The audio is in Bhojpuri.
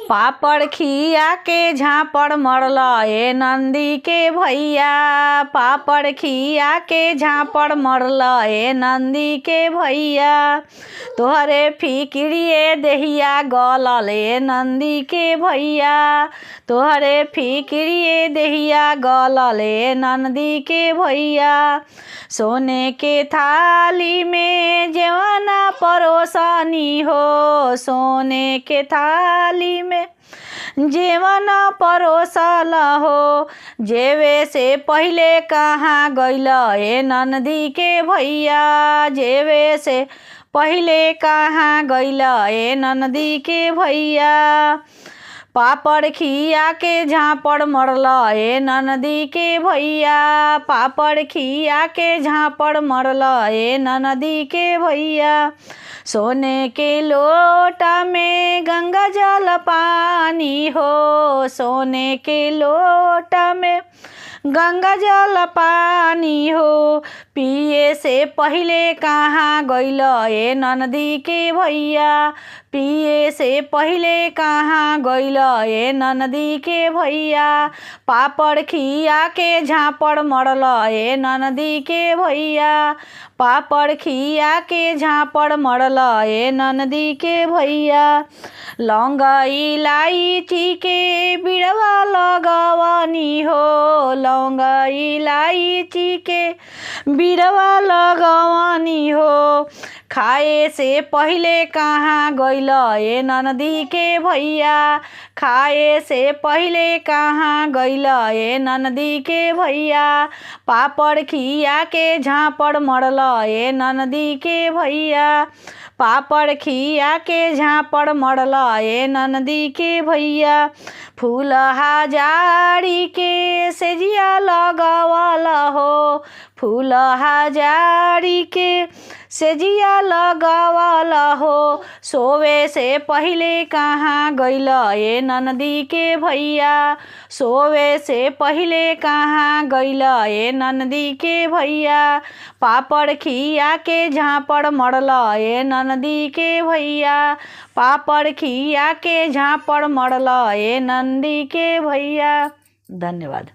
पापड़ खिया के झापड़ मरल ए नंदी के भैया। पापड़ खिया के झापड़ मरल ए नंदी के भैया। तोहरे फिक्रिए देहिया गलल ए नंदी के भैया। तोहरे फिक्रिए देहिया गलल ए नंदी के भैया। सोने के थाली में जेवना परोसनी हो। सोने के थाली में जेवन परोसल हो। जेवे से पहले कहाँ गइल ए नंदी के भैया। जेवे से पहले कहाँ गइल ए नंदी के भैया। पापड़ खिया के झापड़ मरल ए नंदी के भैया। पापड़ खिया के झापड़ मरल ए नंदी के भैया। सोने के लोटा में गंगा जल पानी हो। सोने के लोटा में गंगा जल पानी हो। पिए से पहले कहाँ गइल ए नंदी के भैया। पिए से पहले कहाँ गइल ए नंदी के भैया। पापड़ खिया के झापड़ मरल ए नंदी के भैया। पापड़ खिया के झापड़ मरल ए नंदी के भैया। लौंग इलायची के बिड़वा लगवनी हो। लौंग इलायची के बिड़वा लगवनी हो। खाए से पहले कहाँ गइल ए नंदी के भैया। खाए से पहले कहाँ गइल ए नंदी के भैया। पापड़ खिया के झापड़ मरल ए नंदी के भैया। पापड़ खिया के झापड़ मरल ए नंदी के भैया। फूल हजारी के सेजिया लगवल हो। फूल हजारी के सेजिया लगवल हो। सोवे से पहले कहाँ गइल ए नंदी के भैया। सोवे से पहले कहाँ गइल ए नंदी के भैया। पापड़ खिया के झापड़ मरल ए नंदी के भैया। पापड़ खिया के झापड़ मरल ए नंदी के भैया। धन्यवाद।